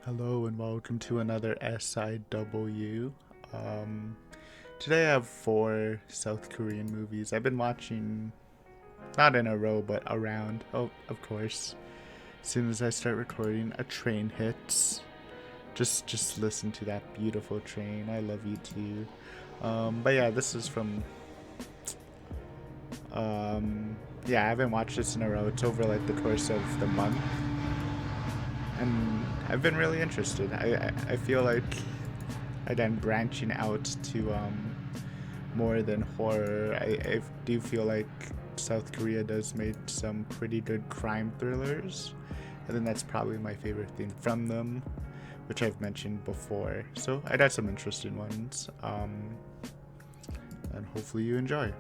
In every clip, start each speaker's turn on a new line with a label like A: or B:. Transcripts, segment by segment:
A: Hello and welcome to another SIW. Um, Today I have four South Korean movies. I've been watching, not in a row, but around. Oh, of course. As soon as I start recording, a train hits. Just listen to that beautiful train. I love you too. But yeah, this is from. Yeah, I haven't watched this in a row. It's over like the course of the month, and I've been really interested. I feel like again branching out to more than horror. I do feel like South Korea does make some pretty good crime thrillers. And then that's probably my favorite thing from them, which I've mentioned before. So I got some interesting ones, and hopefully you enjoy.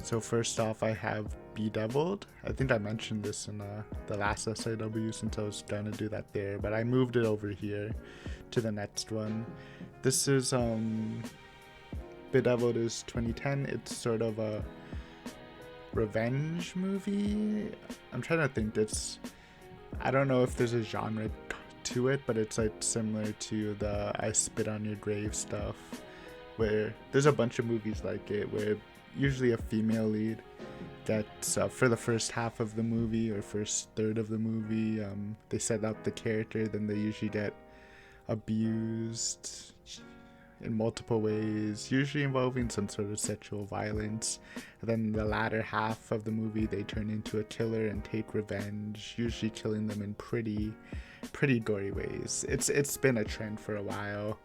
A: So first off, I have Bedevilled. I think I mentioned this in the last SIW since I was gonna do that there, but I moved it over here to the next one. This is Bedevilled is 2010. It's sort of a revenge movie. I'm trying to think. I don't know if there's a genre to it, but it's like similar to the I Spit on Your Grave stuff, where there's a bunch of movies like it where usually a female lead gets for the first half of the movie or first third of the movie, they set up the character, then they usually get abused in multiple ways, usually involving some sort of sexual violence. And then the latter half of the movie, they turn into a killer and take revenge, usually killing them in pretty gory ways. It's been a trend for a while.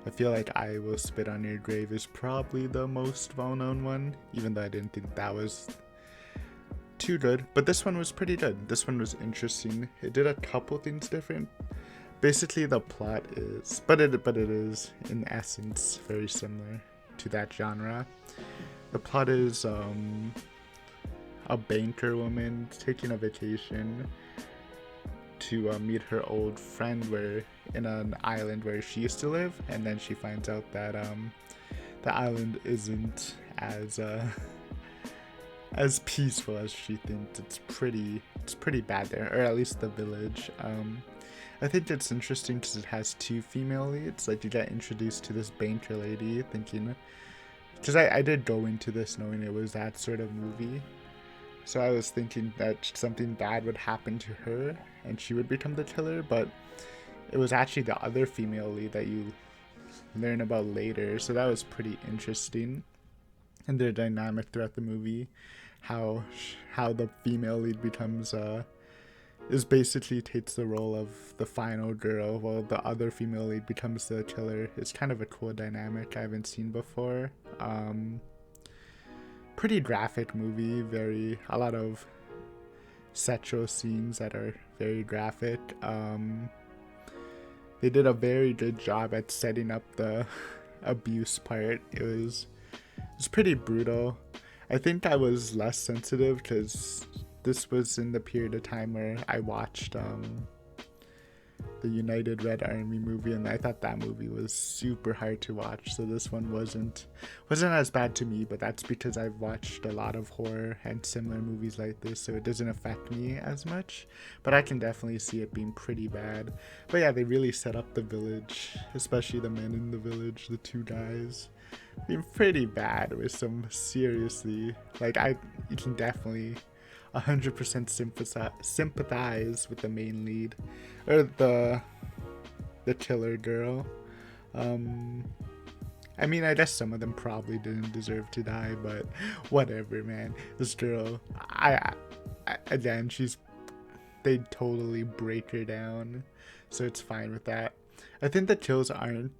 A: I feel like I Will Spit on Your Grave is probably the most well-known one, even though I didn't think that was too good. But this one was pretty good. This one was interesting. It did a couple things different. Basically, the plot is, but it is in essence very similar to that genre. The plot is a banker woman taking a vacation to meet her old friend where in an island where she used to live, and then she finds out that the island isn't as peaceful as she thinks. It's pretty bad there, or at least the village. I think it's interesting because it has two female leads. Like, you get introduced to this banker lady thinking, because I did go into this knowing it was that sort of movie, so I was thinking that something bad would happen to her and she would become the killer, but it was actually the other female lead that you learn about later. So that was pretty interesting, and their dynamic throughout the movie, how the female lead becomes is basically takes the role of the final girl while the other female lead becomes the killer. It's kind of a cool dynamic I haven't seen before. Pretty graphic movie, a lot of sexual scenes that are very graphic. They did a very good job at setting up the abuse part. It was pretty brutal. I think I was less sensitive because this was in the period of time where I watched the United Red Army movie, and I thought that movie was super hard to watch. So this one wasn't as bad to me, but that's because I've watched a lot of horror and similar movies like this, so it doesn't affect me as much. But I can definitely see it being pretty bad. But yeah, they really set up the village, especially the men in the village, the two guys, being pretty bad with some seriously, like, you can definitely 100% sympathize with the main lead, or the killer girl. I mean, I guess some of them probably didn't deserve to die, but whatever, man. This girl, I again, they totally break her down, so it's fine with that. I think the kills aren't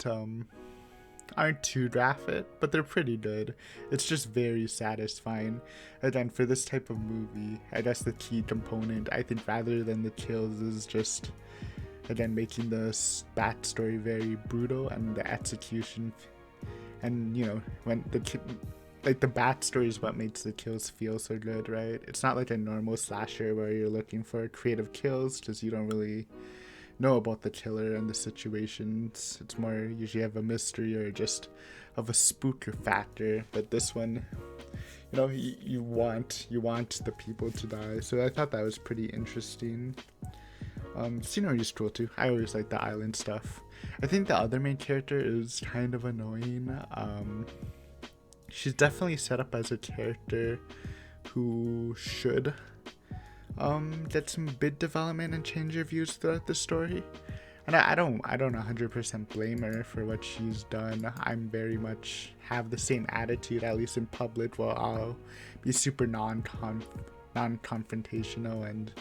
A: too graphic, but they're pretty good. It's just very satisfying. Again, for this type of movie, I guess the key component, I think, rather than the kills, is just, again, making the backstory very brutal and the execution. And, you know, when the backstory is what makes the kills feel so good, right? It's not like a normal slasher where you're looking for creative kills because you don't really know about the killer and the situations. It's more usually have a mystery or just of a spooker factor. But this one, you know, you want the people to die. So I thought that was pretty interesting. Scenery is cool too. I always like the island stuff. I think the other main character is kind of annoying. She's definitely set up as a character who should get some bit development and change your views throughout the story. And I don't 100% blame her for what she's done. I'm very much have the same attitude, at least in public, where I'll be super non-confrontational, and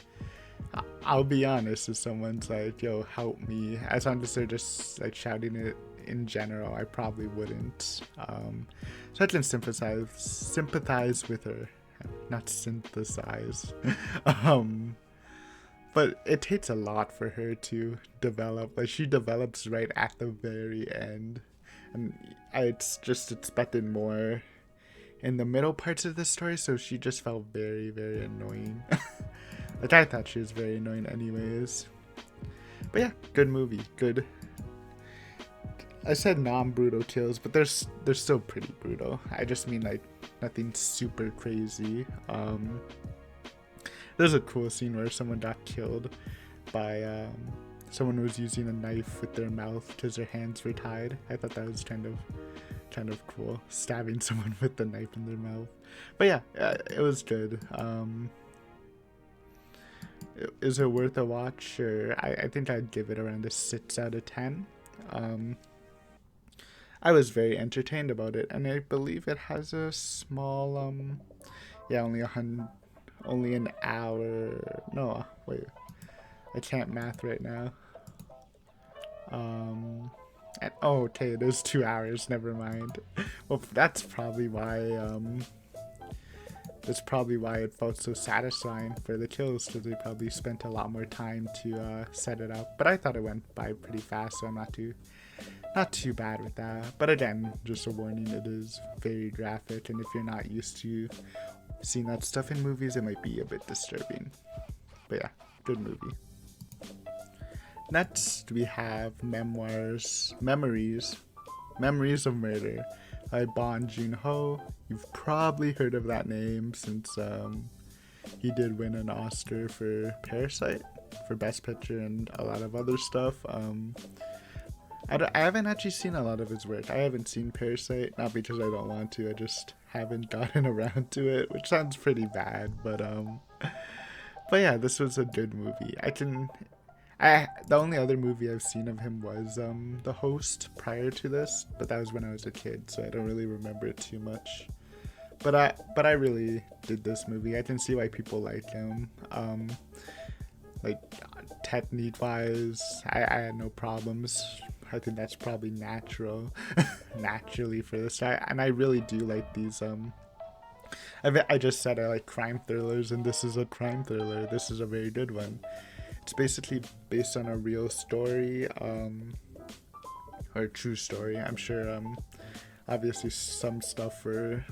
A: I'll be honest if someone's like, yo, help me, as long as they're just like shouting it in general, I probably wouldn't. So I can sympathize with her, not synthesize. But it takes a lot for her to develop. Like, she develops right at the very end. And I just expected more in the middle parts of the story, so she just felt very, very annoying. Like, I thought she was very annoying anyways. But yeah, good movie. Good. I said non-brutal kills, but they're still pretty brutal. I just mean, like, nothing super crazy. There's a cool scene where someone got killed by someone who was using a knife with their mouth because their hands were tied. I thought that was kind of cool, stabbing someone with the knife in their mouth. But yeah, it was good. Is it worth a watch? Sure. I think I'd give it around a 6 out of 10. I was very entertained about it, and I believe it has a small only an hour. No, wait. I can't math right now. Okay, it is 2 hours. Never mind. Well, that's probably why. That's probably why it felt so satisfying for the kills, because they probably spent a lot more time to set it up. But I thought it went by pretty fast, so I'm not too bad with that. But again, just a warning: it is very graphic, and if you're not used to seeing that stuff in movies, it might be a bit disturbing. But yeah, good movie. Next, we have Memories of Murder by Bong Joon-ho. You've probably heard of that name since he did win an Oscar for Parasite for Best Picture and a lot of other stuff. I haven't actually seen a lot of his work. I haven't seen Parasite, not because I don't want to, I just haven't gotten around to it, which sounds pretty bad, but yeah, this was a good movie. The only other movie I've seen of him was The Host prior to this, but that was when I was a kid, so I don't really remember it too much. But I really did this movie. I can see why people like him. Like, technique-wise, I had no problems. I think that's probably naturally for this. And I really do like these. I just said I like crime thrillers, and this is a crime thriller. This is a very good one. It's basically based on a real story, or a true story. I'm sure, obviously some stuff were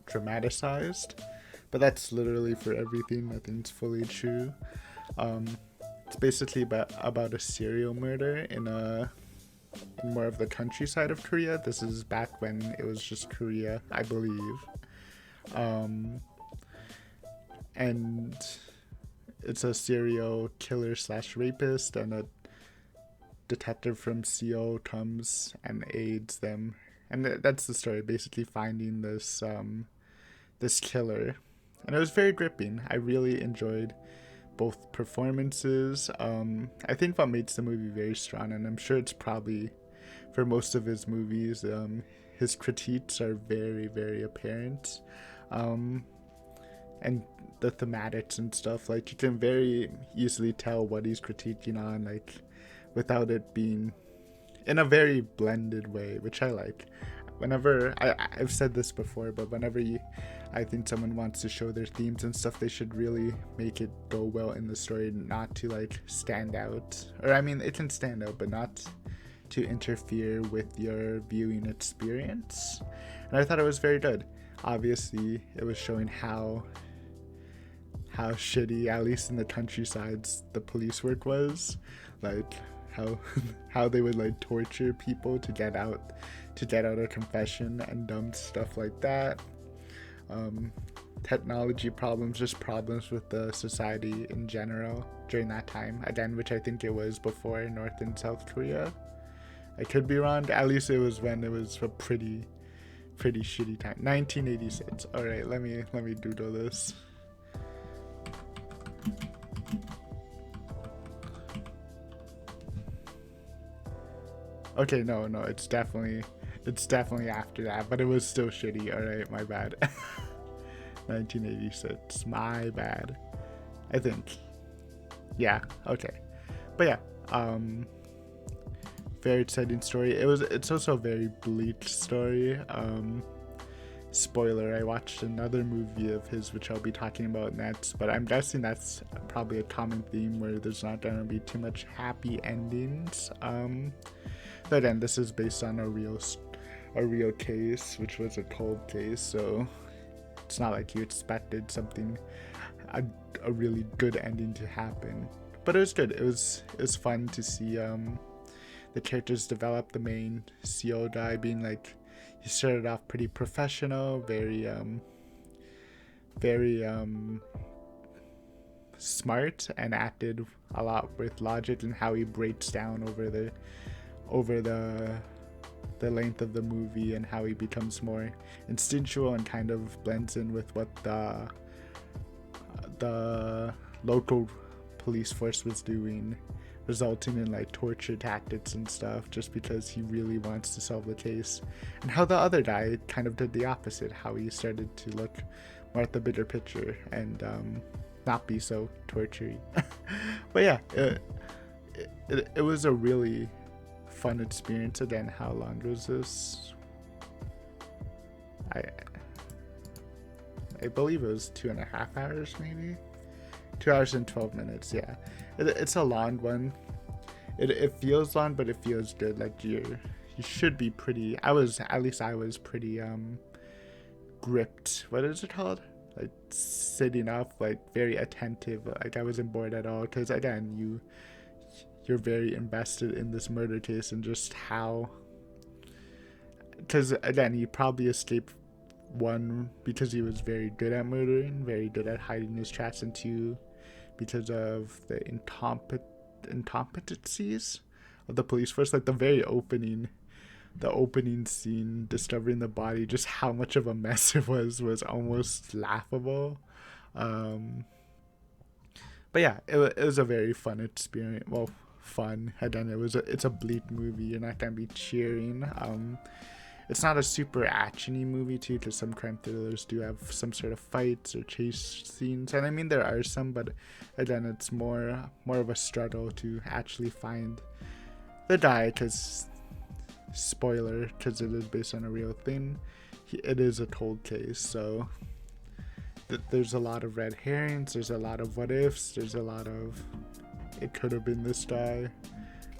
A: dramatized, but that's literally for everything. Nothing's fully true. It's basically about a serial murder in more of the countryside of Korea. This is back when it was just Korea, I believe. And it's a serial killer / rapist, and a detective from Seoul comes and aids them. And that's the story, basically finding this killer. And it was very gripping. I really enjoyed both performances. I think what makes the movie very strong, and I'm sure it's probably for most of his movies, his critiques are very, very apparent. And the thematics and stuff, like, you can very easily tell what he's critiquing on, like, without it being in a very blended way, which I like. Whenever I've said this before, but whenever I think someone wants to show their themes and stuff, they should really make it go well in the story, not to like stand out. Or I mean, it can stand out, but not to interfere with your viewing experience. And I thought it was very good. Obviously, it was showing how shitty, at least in the countrysides, the police work was. Like how they would like torture people to get out a confession and dumb stuff like that. technology problems, just problems with the society in general during that time. Again, which I think it was before North and South Korea. I could be wrong. At least it was when it was a pretty shitty time. 1986. All right, let me doodle this. Okay, no, it's definitely after that, but it was still shitty. All right, my bad. 1986, my bad. I think. Yeah. Okay. But yeah. Very exciting story. It's also a very bleak story. Spoiler, I watched another movie of his which I'll be talking about next, but I'm guessing that's probably a common theme where there's not gonna be too much happy endings. But again, this is based on a real case, which was a cold case, so it's not like you expected something a really good ending to happen. But it was good. It was fun to see the characters develop. The main CO guy being like, he started off pretty professional, very smart, and acted a lot with logic, and how he breaks down over the length of the movie, and how he becomes more instinctual and kind of blends in with what the local police force was doing, resulting in like torture tactics and stuff, just because he really wants to solve the case. And how the other guy kind of did the opposite, how he started to look more at the bigger picture and not be so tortury. But yeah, it was a really fun experience. Again, how long was this? I believe it was 2.5 hours, maybe 2 hours and 12 minutes. Yeah, it's a long one. It feels long, but it feels good. Like you should be pretty. I was pretty gripped. What is it called? Like sitting up, like very attentive. Like I wasn't bored at all, because again, you're very invested in this murder case, and just how. Because again, he probably escaped, one, because he was very good at murdering, very good at hiding his tracks, and two, because of the incompetencies of the police force. Like the opening scene, discovering the body, just how much of a mess it was almost laughable. But yeah, it was a very fun experience. Well, fun. Again, it's a bleak movie. You're not gonna be cheering. It's not a super actiony movie too, because some crime thrillers do have some sort of fights or chase scenes, and I mean there are some, but again, it's more of a struggle to actually find the guy, because spoiler, because it is based on a real thing. It is a cold case, so there's a lot of red herrings, there's a lot of what ifs, there's a lot of it could have been this guy.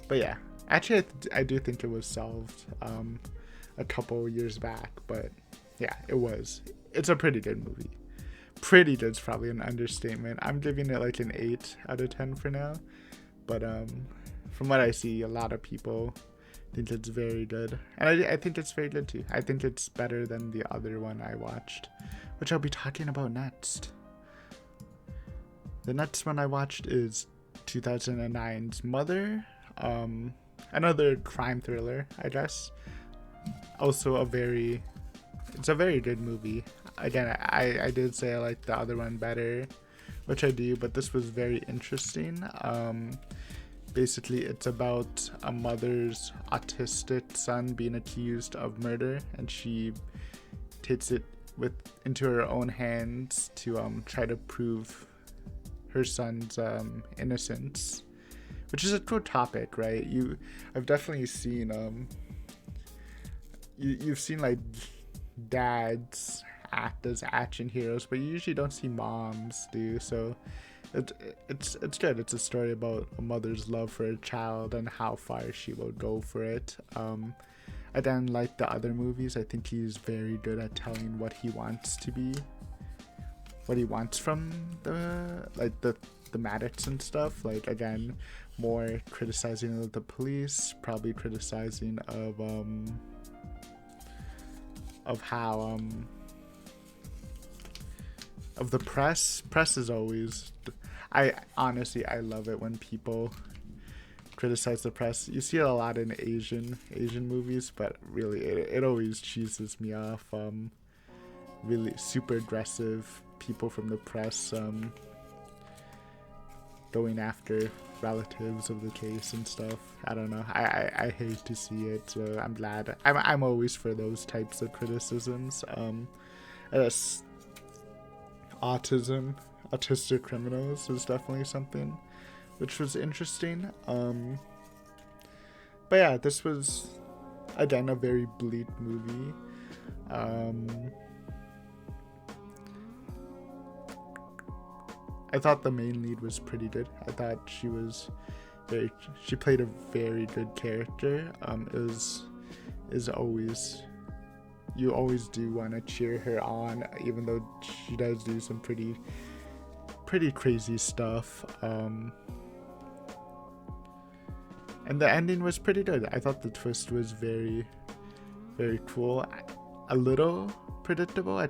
A: But yeah, actually I do think it was solved a couple years back, but yeah, it's a pretty good movie. Pretty good's probably an understatement. I'm giving it like an 8 out of 10 for now, but from what I see, a lot of people think it's very good, and I think it's very good too. I think it's better than the other one I watched, which I'll be talking about next. The next one I watched is 2009's Mother, another crime thriller, I guess. Also it's a very good movie. Again, I did say I like the other one better, which I do, but this was very interesting. Basically, it's about a mother's autistic son being accused of murder, and she takes it into her own hands to try to prove her son's innocence, which is a cool topic, right? I've definitely seen you've seen like dads act as action heroes, but you usually don't see moms do. So it's good. It's a story about a mother's love for a child and how far she will go for it. Again, like the other movies, I think he's very good at telling what he wants to be, what he wants from the thematics and stuff. Like again, more criticizing of the police, probably criticizing of how of the press. Press is always, I honestly, I love it when people criticize the press. You see it a lot in Asian movies, but really it always cheeses me off. Really super aggressive people from the press going after relatives of the case and stuff. I don't know. I hate to see it, so I'm glad. I'm always for those types of criticisms. As autistic criminals is definitely something which was interesting. But yeah, this was again a very bleak movie. I thought the main lead was pretty good. I thought she played a very good character. You always do want to cheer her on, even though she does do some pretty crazy stuff. And the ending was pretty good. I thought the twist was very, very cool. A little predictable.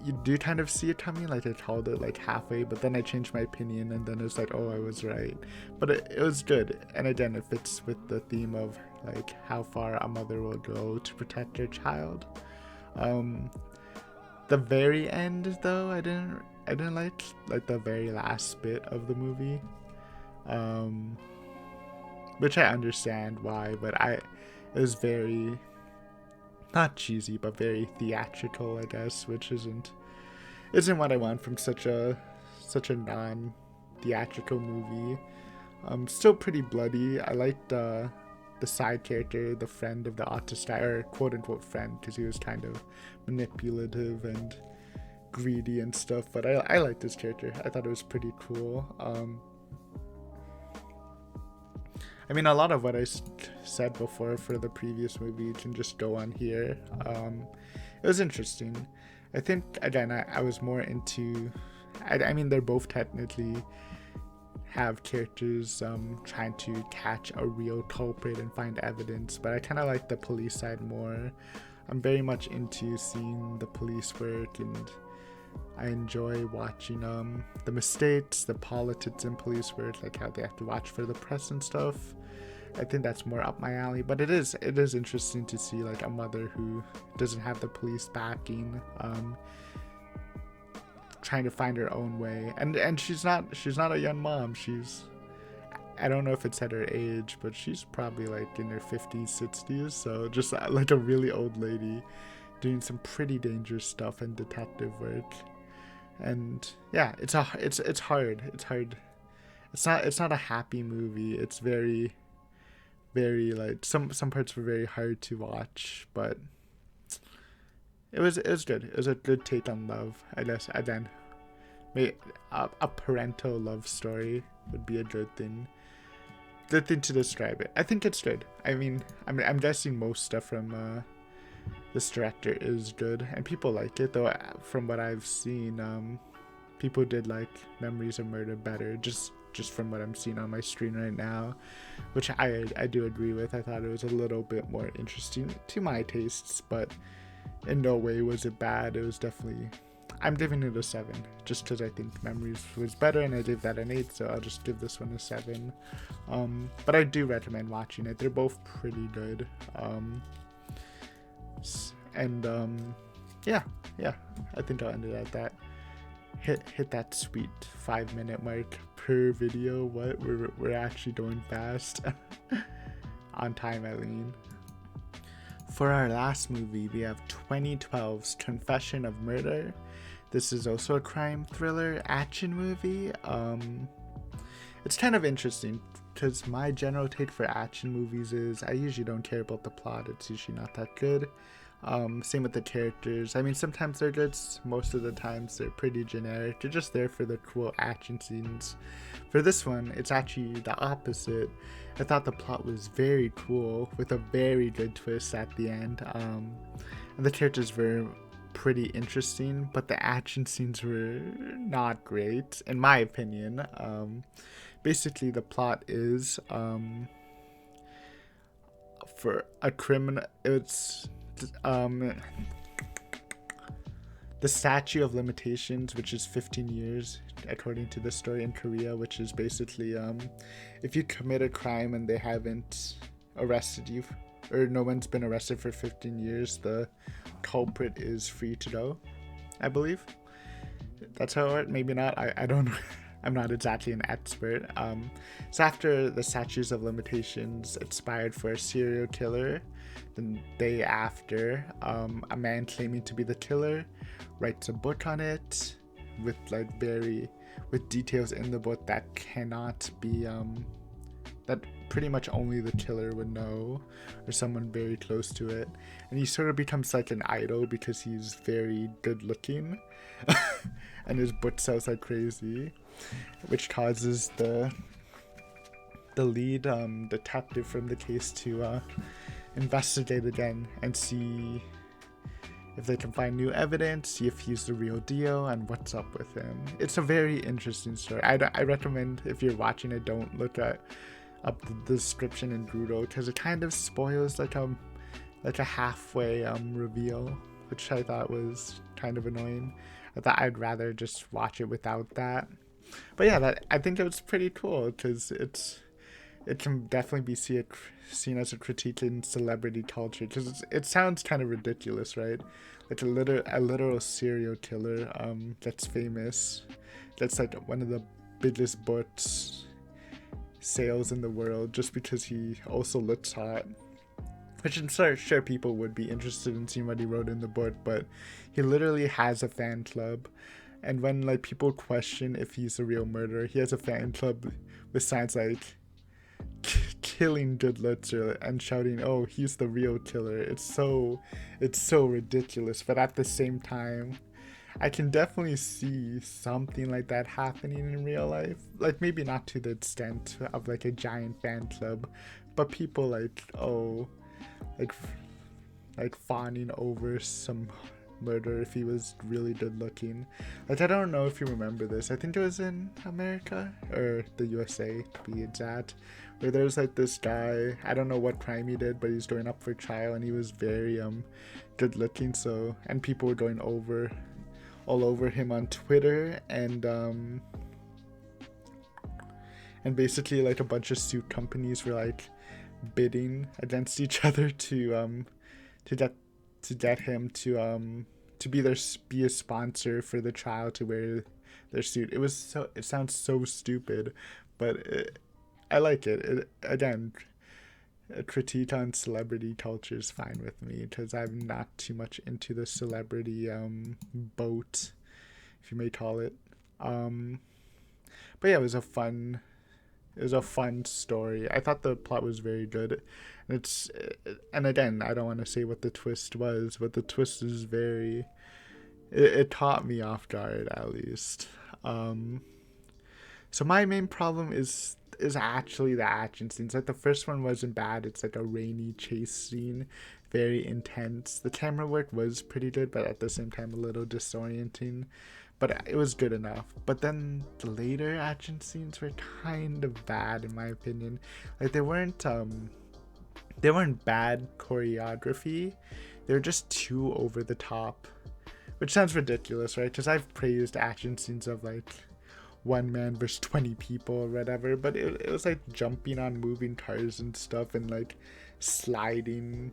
A: You do kind of see it coming, like I called it like halfway, but then I changed my opinion and then it's like, oh, I was right. But it was good. And again, it fits with the theme of like how far a mother will go to protect her child. The very end though, I didn't like the very last bit of the movie. Which I understand why, but it was very not cheesy, but very theatrical, I guess, which isn't what I want from such a non-theatrical movie. Still pretty bloody. I liked the side character, the friend of the autistic guy, or quote unquote friend, because he was kind of manipulative and greedy and stuff. But I liked this character. I thought it was pretty cool. I mean, a lot of what I said before for the previous movie can just go on here. It was interesting. I think, again, I was more into... I mean, they're both technically have characters trying to catch a real culprit and find evidence, but I kind of like the police side more. I'm very much into seeing the police work, and I enjoy watching the mistakes, the politics in police work, like how they have to watch for the press and stuff. I think that's more up my alley, but it is interesting to see like a mother who doesn't have the police backing, trying to find her own way, and she's not a young mom. I don't know if it's at her age, but she's probably like in her 50s, 60s, so just like a really old lady doing some pretty dangerous stuff and detective work. And yeah, it's hard. It's not a happy movie. It's very, very like some parts were very hard to watch, but it was good. It was a good take on love, I guess. Again, maybe a parental love story would be a good thing to describe it. I think it's good. I mean, I'm guessing most stuff from this director is good, and people like it, though. From what I've seen, people did like Memories of Murder better, just from what I'm seeing on my screen right now, which I do agree with. I thought it was a little bit more interesting to my tastes, but in no way was it bad. It was definitely... I'm giving it a 7, just because I think Memories was better, and I gave that an 8, so I'll just give this one a 7. But I do recommend watching it. They're both pretty good. Yeah, I think I'll end it at that. Hit that sweet 5-minute mark per video. What, we're actually going fast. On time, Eileen. For our last movie, we have 2012's Confession of Murder. This is also a crime thriller action movie. It's kind of interesting because my general take for action movies is I usually don't care about the plot. It's usually not that good. Same with the characters. I mean, sometimes they're good, most of the times they're pretty generic. They're just there for the cool action scenes. For this one, it's actually the opposite. I thought the plot was very cool with a very good twist at the end. And the characters were pretty interesting, but the action scenes were not great, in my opinion. Basically, the plot is for a criminal. the statute of limitations, which is 15 years, according to the story in Korea, which is basically if you commit a crime and they haven't arrested you, or no one's been arrested for 15 years, the culprit is free to go, I believe. That's how it works. Maybe not. I don't know. I'm not exactly an expert. So after the statutes of limitations expired for a serial killer, the day after, a man claiming to be the killer writes a book on it with with details in the book that cannot be that pretty much only the killer would know, or someone very close to it. And he sort of becomes like an idol because he's very good looking and his book sells like crazy, which causes the lead detective from the case to investigate again and see if they can find new evidence, see if he's the real deal and what's up with him. It's a very interesting story. I recommend, if you're watching it, don't look up the description in Google, because it kind of spoils like a halfway reveal, which I thought was kind of annoying. I thought I'd rather just watch it without that. But yeah, I think it was pretty cool, because it can definitely be seen as a critique in celebrity culture, because it sounds kind of ridiculous, right? Like a literal serial killer that's famous, that's like one of the biggest books sales in the world, just because he also looks hot, which I'm sure people would be interested in seeing what he wrote in the book. But he literally has a fan club, and when like people question if he's a real murderer, he has a fan club with signs like killing good looks and shouting, "Oh, he's the real killer." It's so ridiculous, but at the same time, I can definitely see something like that happening in real life. Like, maybe not to the extent of like a giant fan club, but people like fawning over some murder if he was really good looking. Like, I don't know if you remember this. I think it was in America or the USA to be exact, where there's like this guy, I don't know what crime he did, but he's going up for trial and he was very good looking, and people were going all over him on Twitter, and basically like a bunch of suit companies were like bidding against each other to get him to be a sponsor for the trial, to wear their suit. It sounds so stupid, but I like it. Again, a critique on celebrity culture is fine with me, because I'm not too much into the celebrity boat, if you may call it. But yeah, it was a fun story. I thought the plot was very good. And again, I don't want to say what the twist was, but the twist is it caught me off guard, at least. So my main problem is actually the action scenes. Like, the first one wasn't bad. It's like a rainy chase scene, very intense. The camera work was pretty good, but at the same time a little disorienting, but it was good enough. But then the later action scenes were kind of bad, in my opinion. Like, they weren't bad choreography, they were just too over the top, which sounds ridiculous, right? Because I've praised action scenes of like one man versus 20 people or whatever, but it was like jumping on moving cars and stuff, and like sliding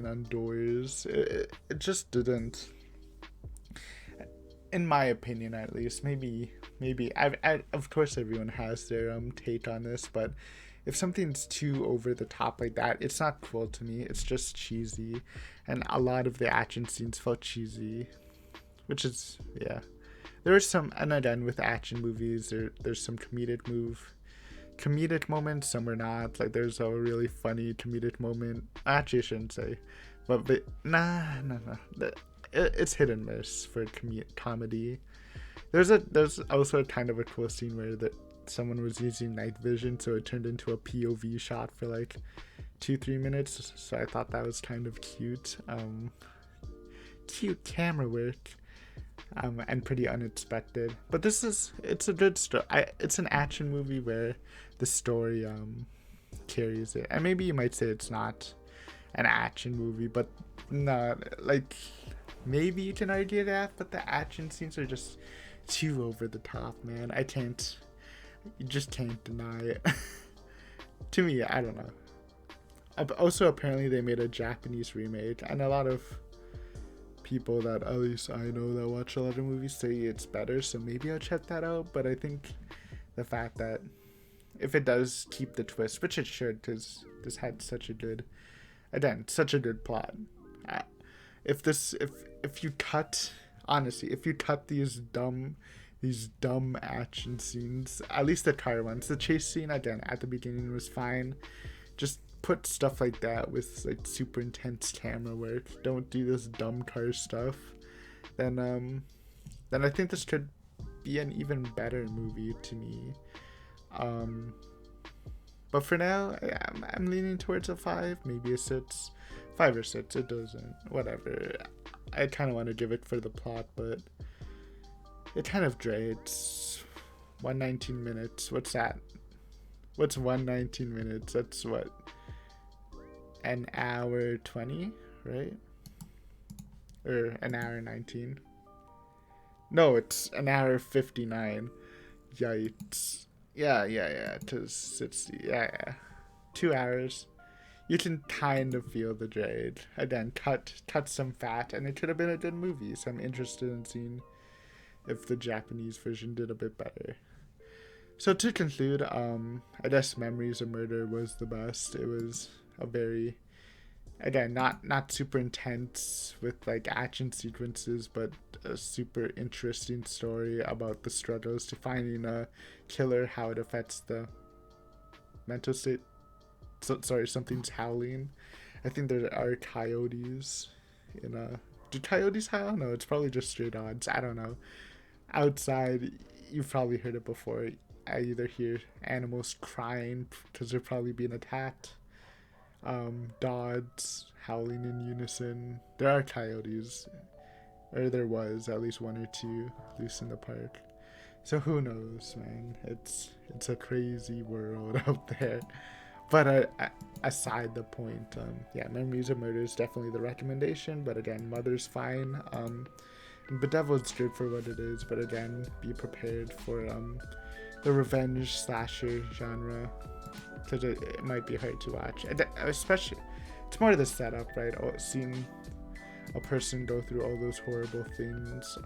A: on doors. It just didn't, in my opinion at least. Maybe I of course everyone has their take on this, but if something's too over the top like that, it's not cool to me. It's just cheesy, and a lot of the action scenes felt cheesy, which is, yeah. There are some, and again, with action movies, there's some comedic moments, some are not. Like, there's a really funny comedic moment. Actually, I shouldn't say, but nah. It's hit and miss for comedy. There's also a kind of a cool scene where someone was using night vision, so it turned into a POV shot for like 2-3 minutes. So I thought that was kind of cute. Cute camera work. And pretty unexpected, but it's a good story. It's an action movie where the story carries it. And maybe you might say it's not an action movie, but not like Maybe you can argue that, but the action scenes are just too over the top, man. I can't. You just can't deny it. To me, I don't know. Also, apparently, they made a Japanese remake, and a lot of people that at least I know that watch a lot of movies say it's better, so maybe I'll check that out. But I think the fact that if it does keep the twist, which it should, because this had such a good, again, such a good plot. If you cut, honestly, if you cut these dumb action scenes, at least the car ones, the chase scene again at the beginning was fine. Just put stuff like that with like super intense camera work. Don't do this dumb car stuff. Then I think this could be an even better movie to me. But for now, I'm leaning towards a 5, maybe a 6. 5 or 6, it doesn't, whatever. I kind of want to give it for the plot, but it kind of drags. 119 minutes, what's that? What's 119 minutes? That's what? An hour 20, right? Or an hour 19? No, it's an hour 59. Yikes. Yeah, because it's, yeah. 2 hours. You can kind of feel the drag. Again, cut some fat, and it could have been a good movie, so I'm interested in seeing if the Japanese version did a bit better. So to conclude, I guess Memories of Murder was the best. It was a very, again, not super intense with like action sequences, but a super interesting story about the struggles to finding a killer, how it affects the mental state. So, sorry, something's howling. I think there are coyotes in a. Do coyotes howl? No, it's probably just stray dogs. I don't know. Outside, you've probably heard it before. I either hear animals crying because they're probably being attacked, dogs howling in unison. There are coyotes, or there was at least 1 or 2 loose in the park. So who knows, man? It's a crazy world out there. But aside the point, yeah, Memories of Murder is definitely the recommendation. But again, Mother's fine. And Bedevilled's good for what it is. But again, be prepared for the revenge slasher genre, because it might be hard to watch. Especially, it's more the setup, right? Seeing a person go through all those horrible things,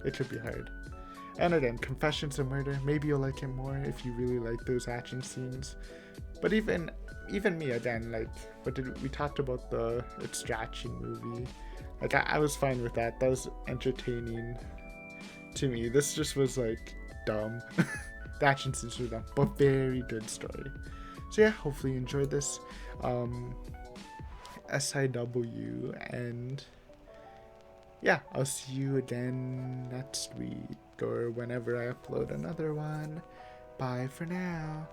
A: it could be hard. And again, Confessions of Murder, maybe you'll like it more if you really like those action scenes. But even me, again, like, we talked about the Extraction movie. Like, I was fine with that. That was entertaining to me. This just was, like, dumb. The action scenes were dumb, but very good story. So yeah, hopefully you enjoyed this. SIW, and yeah, I'll see you again next week or whenever I upload another one. Bye for now.